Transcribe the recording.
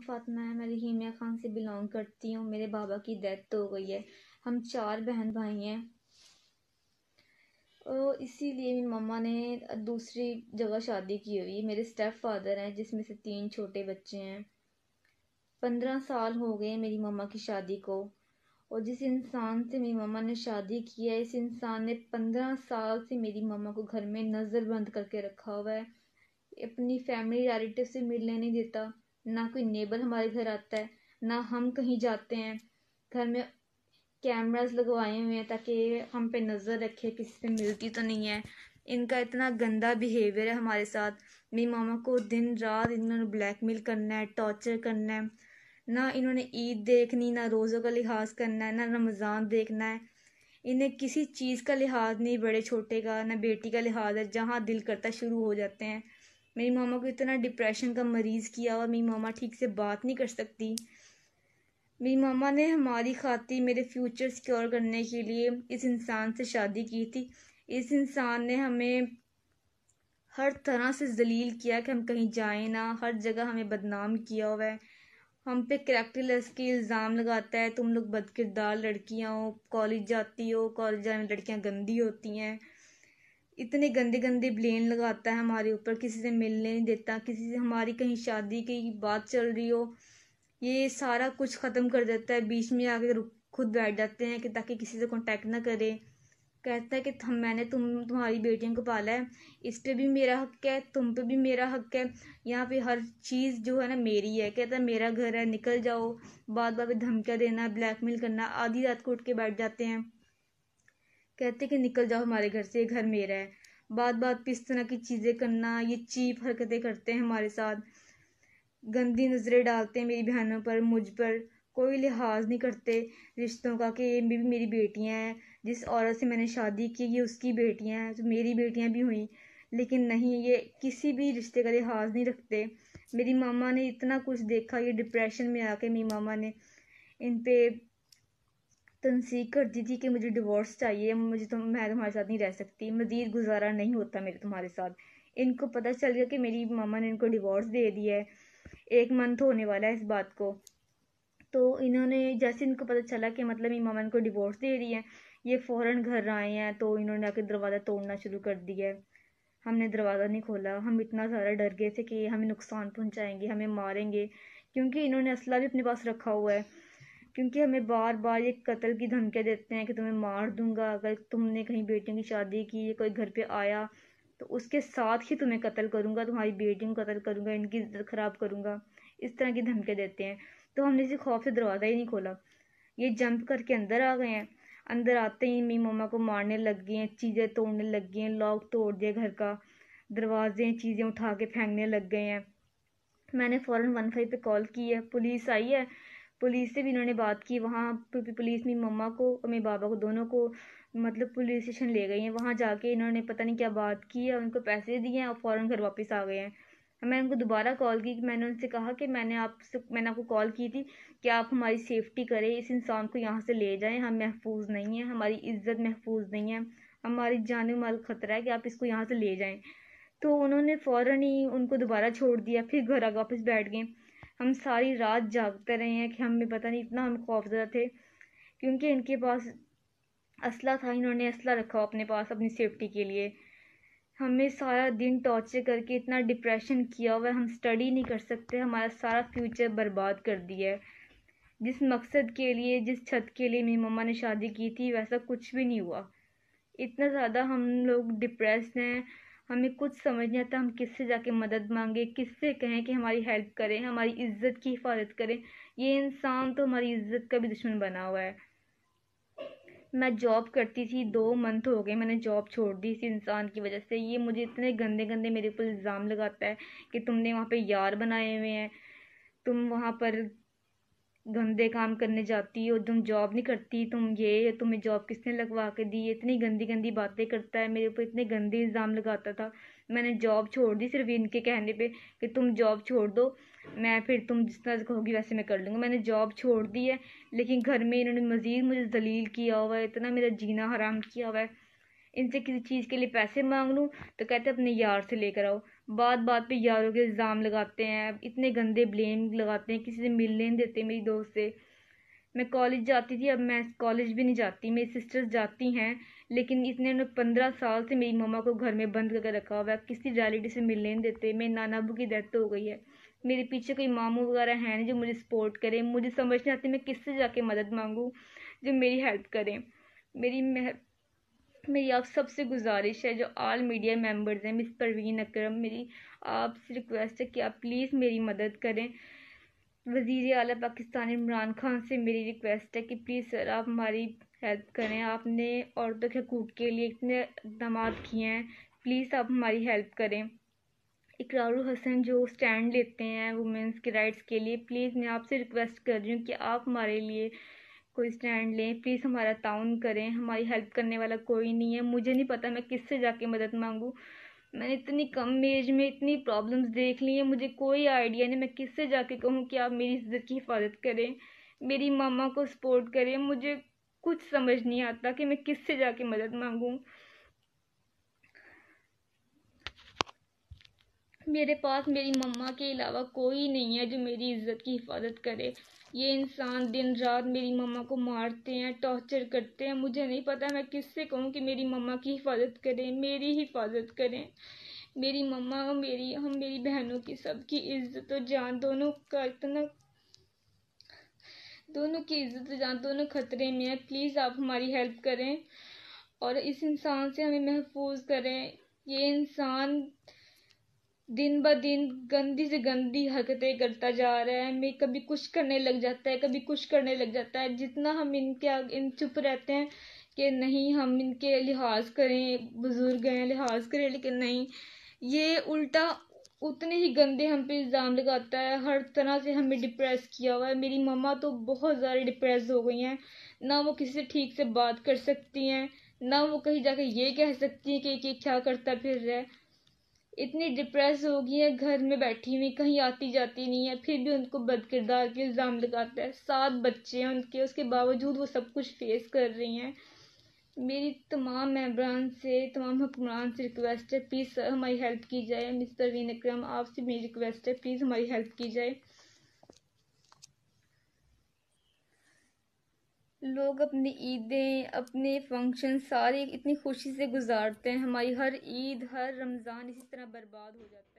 फ़ातिमा है, मैं रहीम मियाँ ख़ान से बिलोंग करती हूँ। मेरे बाबा की डेथ हो गई है। हम 4 बहन भाई हैं। इसीलिए मेरी मम्मा ने दूसरी जगह शादी की हुई है। मेरे स्टेप फादर हैं जिसमें से 3 छोटे बच्चे हैं। 15 साल हो गए मेरी मम्मा की शादी को, और जिस इंसान से मेरी मम्मा ने शादी की है, इस इंसान ने 15 साल से मेरी मम्मा को घर में नज़रबंद करके रखा हुआ है। अपनी फैमिली रिलेटिव से मिलने नहीं देता, ना कोई नेबर हमारे घर आता है, ना हम कहीं जाते हैं। घर में कैमरास लगवाए हुए हैं ताकि हम पे नज़र रखे किसी से मिलती तो नहीं है। इनका इतना गंदा बिहेवियर है हमारे साथ। मेरी मामा को दिन रात इन्होंने ब्लैकमेल करना है, टॉर्चर करना है। ना इन्होंने ईद देखनी, ना रोज़ों का लिहाज करना है, ना रमज़ान देखना है। इन्हें किसी चीज़ का लिहाज नहीं, बड़े छोटे का, ना बेटी का लिहाज है। जहाँ दिल करता शुरू हो जाते हैं। मेरी मामा को इतना डिप्रेशन का मरीज़ किया और मेरी मामा ठीक से बात नहीं कर सकती। मेरी मामा ने हमारी खातिर मेरे फ्यूचर सिक्योर करने के लिए इस इंसान से शादी की थी। इस इंसान ने हमें हर तरह से जलील किया कि हम कहीं जाएं ना, हर जगह हमें बदनाम किया हुआ है। हम पे कैरेक्टरलेस के इल्ज़ाम लगाता है, तुम लोग बदकिरदार लड़कियां हो, कॉलेज जाती हो, कॉलेज जाने में लड़कियां गंदी होती हैं। इतने गंदे गंदे ब्लेम लगाता है हमारे ऊपर, किसी से मिलने नहीं देता, किसी से हमारी कहीं शादी की बात चल रही हो ये सारा कुछ ख़त्म कर देता है। बीच में आके खुद बैठ जाते हैं कि ताकि किसी से कांटेक्ट ना करे। कहता है कि मैंने तुम्हारी बेटियों को पाला है, इस पे भी मेरा हक है, तुम पे भी मेरा हक है, यहाँ पे हर चीज़ जो है ना मेरी है। कहता है मेरा घर है, निकल जाओ। बात बात पे धमकियाँ देना, ब्लैकमेल करना। आधी रात को उठ के बैठ जाते हैं, कहते कि निकल जाओ हमारे घर से, ये घर मेरा है। बात बात पे इस तरह की चीज़ें करना, ये चीप हरकतें करते हैं हमारे साथ। गंदी नज़रें डालते हैं मेरी बहनों पर, मुझ पर। कोई लिहाज नहीं करते रिश्तों का कि ये भी मेरी बेटियां हैं, जिस औरत से मैंने शादी की ये उसकी बेटियां हैं, तो मेरी बेटियां भी हुई। लेकिन नहीं, ये किसी भी रिश्ते का लिहाज नहीं रखते। मेरी मामा ने इतना कुछ देखा, ये डिप्रेशन में आके मेरी मामा ने इन पे तनसीक कर दी थी कि मुझे डिवोर्स चाहिए, मैं तुम्हारे साथ नहीं रह सकती, मज़ीद गुजारा नहीं होता मेरे तुम्हारे साथ। इनको पता चल गया कि मेरी मामा ने इनको डिवोर्स दे दिया है। 1 मंथ होने वाला है इस बात को। तो इन्होंने जैसे इनको पता चला कि मतलब मेरी मामा इनको डिवोर्स दे रही है, ये फ़ौरन घर आए हैं। तो इन्होंने आके दरवाज़ा तोड़ना शुरू कर दिया है। हमने दरवाज़ा नहीं खोला, हम इतना ज़्यादा डर गए थे कि हमें नुकसान पहुंचाएंगे, हमें मारेंगे, क्योंकि इन्होंने असला भी अपने पास रखा हुआ है। क्योंकि हमें बार बार ये कत्ल की धमकियाँ देते हैं कि तुम्हें मार दूंगा अगर तुमने कहीं बेटियों की शादी की, कोई घर पे आया तो उसके साथ ही तुम्हें कत्ल करूंगा, तुम्हारी बेटियों को कत्ल करूंगा, इनकी इज्जत खराब करूंगा। इस तरह की धमकियाँ देते हैं। तो हमने इसी खौफ से दरवाज़ा ही नहीं खोला। ये जंप करके अंदर आ गए हैं। अंदर आते ही मेरी मम्मा को मारने लग गए हैं, चीज़ें तोड़ने लग गए हैं, लॉक तोड़ दिया घर का, दरवाजे चीज़ें उठा के फेंकने लग गए हैं। मैंने फ़ौरन 15 पे कॉल की है, पुलिस आई है। पुलिस से भी इन्होंने बात की। वहाँ पुलिस मेरी मम्मा को और मेरे बाबा को दोनों को मतलब पुलिस स्टेशन ले गई हैं। वहाँ जाके इन्होंने पता नहीं क्या बात की है, उनको पैसे दिए हैं और फ़ौरन घर वापस आ गए हैं। मैंने उनको दोबारा कॉल की, मैंने उनसे कहा कि मैंने आपको कॉल की थी कि आप हमारी सेफ्टी करें, इस इंसान को यहाँ से ले जाएं, हम महफूज नहीं है, हमारी इज्जत महफूज नहीं है, हमारी जान माल खतरा है, कि आप इसको यहाँ से ले जाएं। तो उन्होंने फ़ौरन ही उनको दोबारा छोड़ दिया, फिर घर आके वापस बैठ गए। हम सारी रात जागते रहे हैं कि हमें पता नहीं, इतना हम खौफजदा थे क्योंकि इनके पास असला था। इन्होंने असला रखा अपने पास अपनी सेफ्टी के लिए। हमें सारा दिन टॉर्चर करके इतना डिप्रेशन किया हुआ है, हम स्टडी नहीं कर सकते, हमारा सारा फ्यूचर बर्बाद कर दिया है। जिस मकसद के लिए, जिस छत के लिए मेरी मम्मा ने शादी की थी, वैसा कुछ भी नहीं हुआ। इतना ज़्यादा हम लोग डिप्रेस्ड हैं, हमें कुछ समझ नहीं आता हम किससे जाके मदद मांगे, किससे कहें कि हमारी हेल्प करें, हमारी इज्जत की हिफाजत करें। ये इंसान तो हमारी इज्जत का भी दुश्मन बना हुआ है। मैं जॉब करती थी, 2 मंथ हो गए मैंने जॉब छोड़ दी इस इंसान की वजह से। ये मुझे इतने गंदे गंदे मेरे ऊपर इल्ज़ाम लगाता है कि तुमने वहाँ पे यार बनाए हुए हैं, तुम वहाँ पर गंदे काम करने जाती हो, तुम जॉब नहीं करती, तुम्हें जॉब किसने लगवा के दी। इतनी गंदी गंदी बातें करता है मेरे ऊपर, इतने गंदे इल्ज़ाम लगाता था। मैंने जॉब छोड़ दी सिर्फ इनके कहने पे कि तुम जॉब छोड़ दो, मैं फिर तुम जिस तरह कहोगी वैसे मैं कर लूँगा। मैंने जॉब छोड़ दी है, लेकिन घर में इन्होंने मज़ीद मुझे जलील किया हुआ है, इतना मेरा जीना हराम किया हुआ है। इनसे किसी चीज़ के लिए पैसे मांग लूँ तो कहते अपने यार से लेकर आओ। बात बात पे यारों के इल्ज़ाम लगाते हैं, इतने गंदे ब्लेम लगाते हैं, किसी से मिलने नहीं देते मेरी दोस्त से। मैं कॉलेज जाती थी, अब मैं कॉलेज भी नहीं जाती, मेरी सिस्टर्स जाती हैं, लेकिन इतने 15 साल से मेरी मम्मा को घर में बंद करके रखा हुआ है, किसी रिलेटिव से मिलने नहीं देते। मेरे नाना अबू की डेथ हो गई है, मेरे पीछे कोई मामू वगैरह हैं नहीं जो मुझे सपोर्ट करें। मुझे समझ नहीं आती मैं किससे जाके मदद मांगूँ जो मेरी हेल्प करें। मेरी मेरी आप सबसे गुजारिश है, जो ऑल मीडिया मेंबर्स हैं, मिस परवीन अकरम, मेरी आपसे रिक्वेस्ट है कि आप प्लीज़ मेरी मदद करें। वज़ीर आला पाकिस्तान इमरान खान से मेरी रिक्वेस्ट है कि प्लीज़ सर आप हमारी हेल्प करें। आपने औरतों के हकूक़ के लिए इतने इक़दाम किए हैं, प्लीज़ आप हमारी हेल्प करें। इकरारुल हसन जो स्टैंड लेते हैं वुमेंस के राइट्स के लिए, प्लीज़ मैं आपसे रिक्वेस्ट कर रही हूँ कि आप हमारे लिए कोई स्टैंड लें, प्लीज़ हमारा ताउन करें। हमारी हेल्प करने वाला कोई नहीं है, मुझे नहीं पता मैं किससे जाके मदद मांगूँ। मैंने इतनी कम एज में इतनी प्रॉब्लम्स देख ली हैं, मुझे कोई आइडिया नहीं मैं किससे जाके कहूँ कि आप मेरी इज़्ज़त की हिफाजत करें, मेरी मामा को सपोर्ट करें। मुझे कुछ समझ नहीं आता कि मैं किससे जाके मदद मांगूँ। मेरे पास मेरी मम्मा के अलावा कोई नहीं है जो मेरी इज़्ज़त की हिफाजत करे। ये इंसान दिन रात मेरी मम्मा को मारते हैं, टॉर्चर करते हैं। मुझे नहीं पता मैं किससे कहूँ कि मेरी मम्मा की हिफाजत करें, मेरी हिफाजत करें। मेरी मम्मा और मेरी बहनों की सबकी इज़्ज़त और जान दोनों की इज़्ज़त और जान दोनों खतरे में है। प्लीज़ आप हमारी हेल्प करें और इस इंसान से हमें महफूज करें। ये इंसान दिन ब दिन गंदी से गंदी हरकतें करता जा रहा है। मैं कभी कुछ करने लग जाता है, कभी कुछ करने लग जाता है। जितना हम इन चुप रहते हैं कि नहीं हम इनके लिहाज करें, बुजुर्ग हैं लिहाज करें, लेकिन नहीं, ये उल्टा उतने ही गंदे हम पे इल्ज़ाम लगाता है। हर तरह से हमें डिप्रेस किया हुआ है। मेरी मम्मा तो बहुत ज़्यादा डिप्रेस हो गई हैं, ना वो किसी से ठीक से बात कर सकती हैं, ना वो कहीं जाकर ये कह सकती हैं कि क्या करता फिर रहा है। इतनी डिप्रेस हो गई है, घर में बैठी हुई, कहीं आती जाती नहीं है, फिर भी उनको बदकिरदार के इल्ज़ाम लगाता है। 7 बच्चे हैं उनके, उसके बावजूद वो सब कुछ फेस कर रही हैं। मेरी तमाम मेंबरान से, तमाम हुक्मरान से रिक्वेस्ट है, प्लीज़ सर हमारी हेल्प की जाए। मिस परवीन अकरम आपसे मेरी रिक्वेस्ट है, प्लीज़ हमारी हेल्प की जाए। लोग अपनी ईदें, अपने फंक्शन सारे इतनी खुशी से गुजारते हैं, हमारी हर ईद, हर रमज़ान इसी तरह बर्बाद हो जाता है।